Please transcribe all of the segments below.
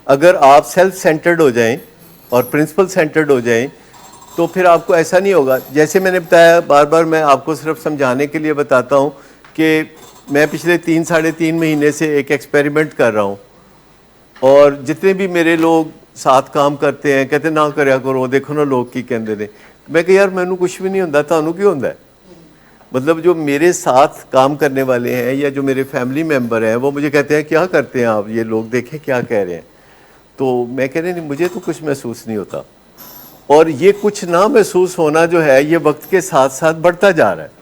اگر آپ self centred ہو جائیں اور پرنسپل سینٹرڈ ہو جائیں تو پھر آپ کو ایسا نہیں ہوگا. جیسے میں نے بتایا بار بار, میں آپ کو صرف سمجھانے کے لیے بتاتا ہوں کہ میں پچھلے 3-3.5 مہینے سے ایک ایکسپیریمنٹ کر رہا ہوں, اور جتنے بھی میرے لوگ ساتھ کام کرتے ہیں کہتے ہیں نہ کریا کرو, دیکھو نا لوگ کی کہندے نے. میں کہ یار مینوں کچھ بھی نہیں ہوندا, تانوں کی ہوندا ہے؟ مطلب جو میرے ساتھ کام کرنے والے ہیں یا جو میرے فیملی ممبر ہیں وہ مجھے کہتے ہیں کیا کرتے ہیں آپ, یہ لوگ دیکھیں کیا کہہ رہے ہیں. تو میں کہہ رہے نہیں, مجھے تو کچھ محسوس نہیں ہوتا. اور یہ کچھ نہ محسوس ہونا جو ہے یہ وقت کے ساتھ ساتھ بڑھتا جا رہا ہے.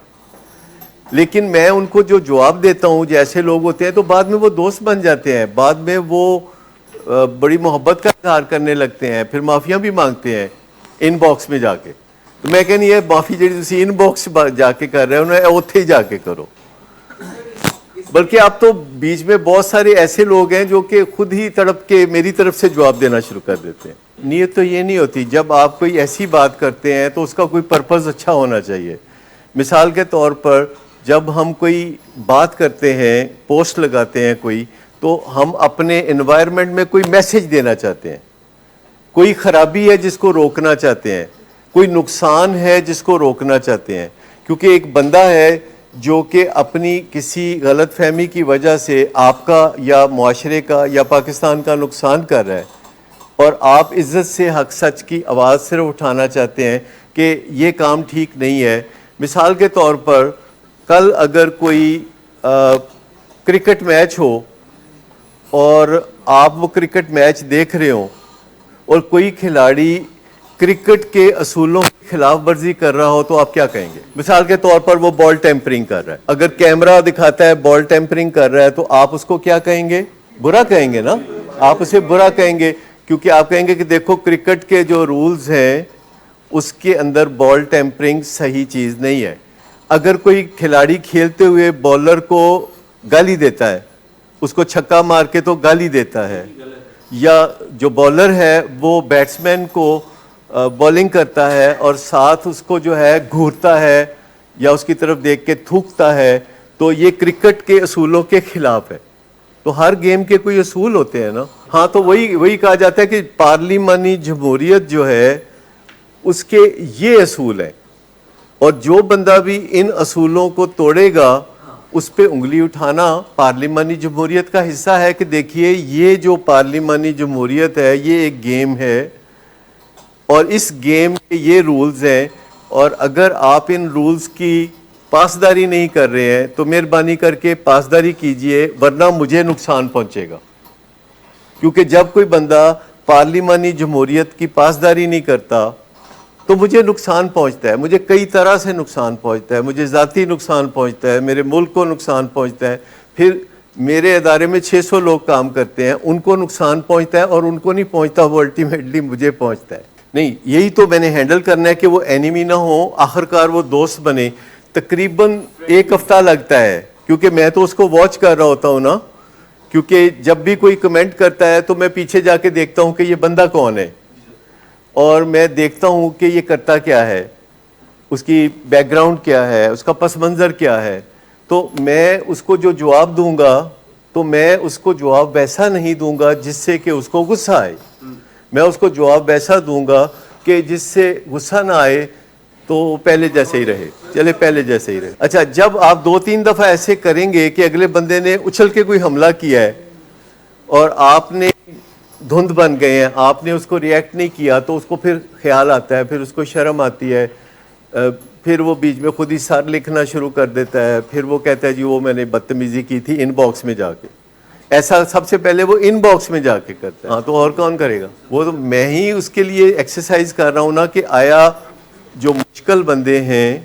لیکن میں ان کو جو جواب دیتا ہوں, جیسے لوگ ہوتے ہیں تو بعد میں وہ دوست بن جاتے ہیں, بعد میں وہ بڑی محبت کا اظہار کرنے لگتے ہیں, پھر معافیاں بھی مانگتے ہیں ان باکس میں جا کے. تو میں کہنی یہ معافی جڑی تسی ان باکس جا کے کر رہے ہو نا, اوتھے ہی جا کے کرو. بلکہ اب تو بیچ میں بہت سارے ایسے لوگ ہیں جو کہ خود ہی تڑپ کے میری طرف سے جواب دینا شروع کر دیتے ہیں. نیت تو یہ نہیں ہوتی, جب آپ کوئی ایسی بات کرتے ہیں تو اس کا کوئی پرپز اچھا ہونا چاہیے. مثال کے طور پر جب ہم کوئی بات کرتے ہیں, پوسٹ لگاتے ہیں کوئی, تو ہم اپنے انوائرمنٹ میں کوئی میسج دینا چاہتے ہیں, کوئی خرابی ہے جس کو روکنا چاہتے ہیں, کوئی نقصان ہے جس کو روکنا چاہتے ہیں. کیونکہ ایک بندہ ہے جو کہ اپنی کسی غلط فہمی کی وجہ سے آپ کا یا معاشرے کا یا پاکستان کا نقصان کر رہا ہے, اور آپ عزت سے حق سچ کی آواز صرف اٹھانا چاہتے ہیں کہ یہ کام ٹھیک نہیں ہے. مثال کے طور پر کل اگر کوئی کرکٹ میچ ہو اور آپ وہ کرکٹ میچ دیکھ رہے ہوں اور کوئی کھلاڑی کرکٹ کے اصولوں کی خلاف ورزی کر رہا ہو, تو آپ کیا کہیں گے؟ مثال کے طور پر وہ بال ٹیمپرنگ کر رہا ہے, اگر کیمرہ دکھاتا ہے بال ٹیمپرنگ کر رہا ہے تو آپ اس کو کیا کہیں گے؟ برا کہیں گے نا, آپ اسے برا کہیں گے, کیونکہ آپ کہیں گے کہ دیکھو کرکٹ کے جو رولز ہیں اس کے اندر بال ٹیمپرنگ صحیح چیز نہیں ہے. اگر کوئی کھلاڑی کھیلتے ہوئے بولر کو گالی دیتا ہے, اس کو چھکا مار کے تو گالی دیتا ہے, یا جو بولر ہے وہ بیٹسمین کو بولنگ کرتا ہے اور ساتھ اس کو جو ہے گھورتا ہے یا اس کی طرف دیکھ کے تھوکتا ہے, تو یہ کرکٹ کے اصولوں کے خلاف ہے. تو ہر گیم کے کوئی اصول ہوتے ہیں نا. ہاں, تو وہی کہا جاتا ہے کہ پارلیمانی جمہوریت جو ہے اس کے یہ اصول ہیں, اور جو بندہ بھی ان اصولوں کو توڑے گا اس پہ انگلی اٹھانا پارلیمانی جمہوریت کا حصہ ہے کہ دیکھیے یہ جو پارلیمانی جمہوریت ہے یہ ایک گیم ہے, اور اس گیم کے یہ رولز ہیں, اور اگر آپ ان رولز کی پاسداری نہیں کر رہے ہیں تو مہربانی کر کے پاسداری کیجئے, ورنہ مجھے نقصان پہنچے گا. کیونکہ جب کوئی بندہ پارلیمانی جمہوریت کی پاسداری نہیں کرتا تو مجھے نقصان پہنچتا ہے, مجھے کئی طرح سے نقصان پہنچتا ہے, مجھے ذاتی نقصان پہنچتا ہے, میرے ملک کو نقصان پہنچتا ہے, پھر میرے ادارے میں 600 لوگ کام کرتے ہیں, ان کو نقصان پہنچتا ہے, اور ان کو نہیں پہنچتا, وہ الٹیمیٹلی مجھے پہنچتا ہے. نہیں, یہی تو میں نے ہینڈل کرنا ہے کہ وہ اینیمی نہ ہو, آخرکار وہ دوست بنے. تقریباً 1 ہفتہ لگتا ہے, کیونکہ میں تو اس کو واچ کر رہا ہوتا ہوں نا, کیونکہ جب بھی کوئی کمنٹ کرتا ہے تو میں پیچھے جا کے دیکھتا ہوں کہ یہ بندہ کون ہے, اور میں دیکھتا ہوں کہ یہ کرتا کیا ہے, اس کی بیک گراؤنڈ کیا ہے, اس کا پس منظر کیا ہے. تو میں اس کو جو جواب دوں گا تو میں اس کو جواب ویسا نہیں دوں گا جس سے کہ اس کو غصہ آئے, میں اس کو جواب ویسا دوں گا کہ جس سے غصہ نہ آئے, تو پہلے جیسے ہی رہے, چلے پہلے جیسے ہی رہے. اچھا, جب آپ 2-3 دفعہ ایسے کریں گے کہ اگلے بندے نے اچھل کے کوئی حملہ کیا ہے اور آپ نے دھند بن گئے ہیں, آپ نے اس کو ریئیکٹ نہیں کیا, تو اس کو پھر خیال آتا ہے, پھر اس کو شرم آتی ہے, پھر وہ بیچ میں خود ہی سر لکھنا شروع کر دیتا ہے, پھر وہ کہتا ہے جی وہ میں نے بدتمیزی کی تھی ان باکس میں جا کے. ایسا سب سے پہلے وہ ان باکس میں جا کے کرتا ہے. ہاں, تو اور کون کرے گا؟ وہ تو میں ہی اس کے لیے ایکسرسائز کر رہا ہوں نا کہ آیا جو مشکل بندے ہیں,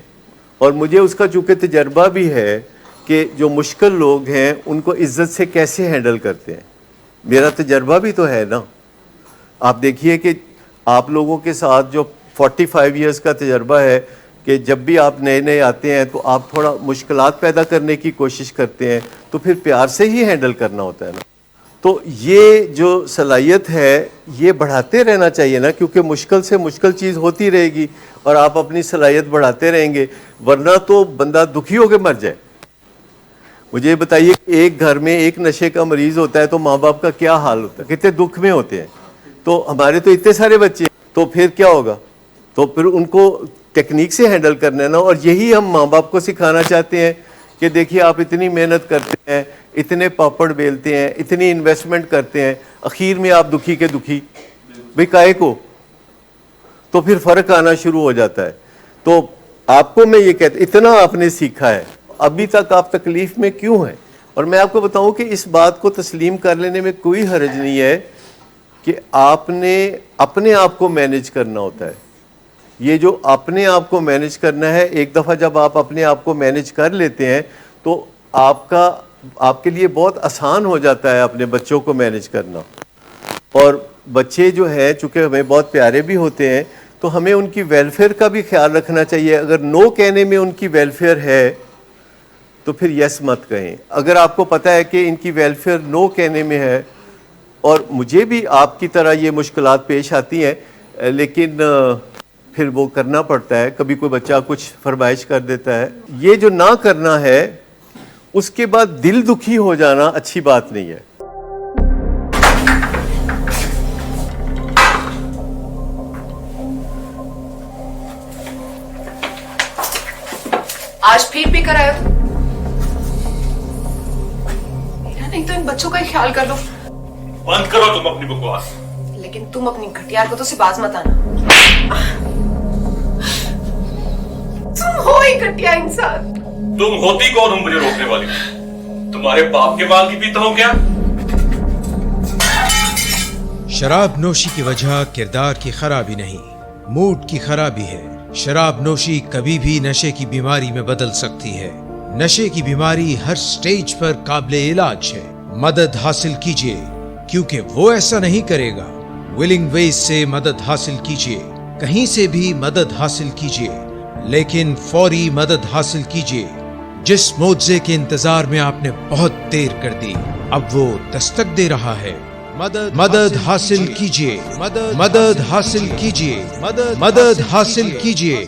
اور مجھے اس کا چونکہ تجربہ بھی ہے کہ جو مشکل لوگ ہیں ان کو عزت سے کیسے ہینڈل کرتے ہیں, میرا تجربہ بھی تو ہے نا. آپ دیکھیے کہ آپ لوگوں کے ساتھ جو 45 ایئرس کا تجربہ ہے کہ جب بھی آپ نئے نئے آتے ہیں تو آپ تھوڑا مشکلات پیدا کرنے کی کوشش کرتے ہیں, تو پھر پیار سے ہی ہینڈل کرنا ہوتا ہے نا. تو یہ جو صلاحیت ہے یہ بڑھاتے رہنا چاہیے نا, کیونکہ مشکل سے مشکل چیز ہوتی رہے گی اور آپ اپنی صلاحیت بڑھاتے رہیں گے, ورنہ تو بندہ دکھی ہو کے مر جائے. مجھے یہ بتائیے کہ ایک گھر میں ایک نشے کا مریض ہوتا ہے تو ماں باپ کا کیا حال ہوتا ہے, کتنے دکھ میں ہوتے ہیں. تو ہمارے تو اتنے سارے بچے ہیں, تو پھر کیا ہوگا؟ تو پھر ان کو ٹیکنیک سے ہینڈل کرنا ہے نا. اور یہی ہم ماں باپ کو سکھانا چاہتے ہیں کہ دیکھیے آپ اتنی محنت کرتے ہیں, اتنے پاپڑ بیلتے ہیں, اتنی انویسٹمنٹ کرتے ہیں, اخیر میں آپ دکھی کے دکھی بھئی کائے کو. تو پھر فرق آنا شروع ہو جاتا ہے. تو آپ کو میں یہ کہتا اتنا آپ نے سیکھا ہے, ابھی تک آپ تکلیف میں کیوں ہیں؟ اور میں آپ کو بتاؤں کہ اس بات کو تسلیم کر لینے میں کوئی حرج نہیں ہے کہ آپ نے اپنے آپ کو مینیج کرنا ہوتا ہے. یہ جو اپنے آپ کو مینیج کرنا ہے, ایک دفعہ جب آپ اپنے آپ کو مینیج کر لیتے ہیں تو آپ کے لیے بہت آسان ہو جاتا ہے اپنے بچوں کو مینیج کرنا. اور بچے جو ہیں چونکہ ہمیں بہت پیارے بھی ہوتے ہیں تو ہمیں ان کی ویلفیئر کا بھی خیال رکھنا چاہیے. اگر نو کہنے میں ان کی ویلفیئر ہے تو پھر یس مت کہیں. اگر آپ کو پتہ ہے کہ ان کی ویلفیئر نو کہنے میں ہے, اور مجھے بھی آپ کی طرح یہ مشکلات پیش آتی ہیں, لیکن پھر وہ کرنا پڑتا ہے. کبھی کوئی بچہ کچھ فرمائش کر دیتا ہے, یہ جو نہ کرنا ہے اس کے بعد دل دکھی ہو جانا اچھی بات نہیں ہے. آج پھر بھی کرایا تو میرا نہیں تو ان بچوں کا ہی خیال کر لو. بند کرو تم اپنی بکواس. لیکن تم اپنی گھٹیا کو تو سے باز مت آنا. تم ہو ہی گھٹیا انسان. تم ہوتی کون ہو مجھے روکنے والی؟ تمہارے باپ کے مال کی پیتا ہوں کیا؟ شراب نوشی کی وجہ کردار کی خرابی نہیں, موڈ کی خرابی ہے. شراب نوشی کبھی بھی نشے کی بیماری میں بدل سکتی ہے. نشے کی بیماری ہر سٹیج پر قابل علاج ہے. مدد حاصل کیجیے کیونکہ وہ ایسا نہیں کرے گا. ولنگ ویز سے مدد حاصل کیجیے, کہیں سے بھی مدد حاصل کیجیے, لیکن فوری مدد حاصل کیجیے. جس معجزے کے انتظار میں آپ نے بہت دیر کر دی اب وہ دستک دے رہا ہے. مدد حاصل کیجیے, مدد حاصل کیجیے, مدد حاصل کیجیے.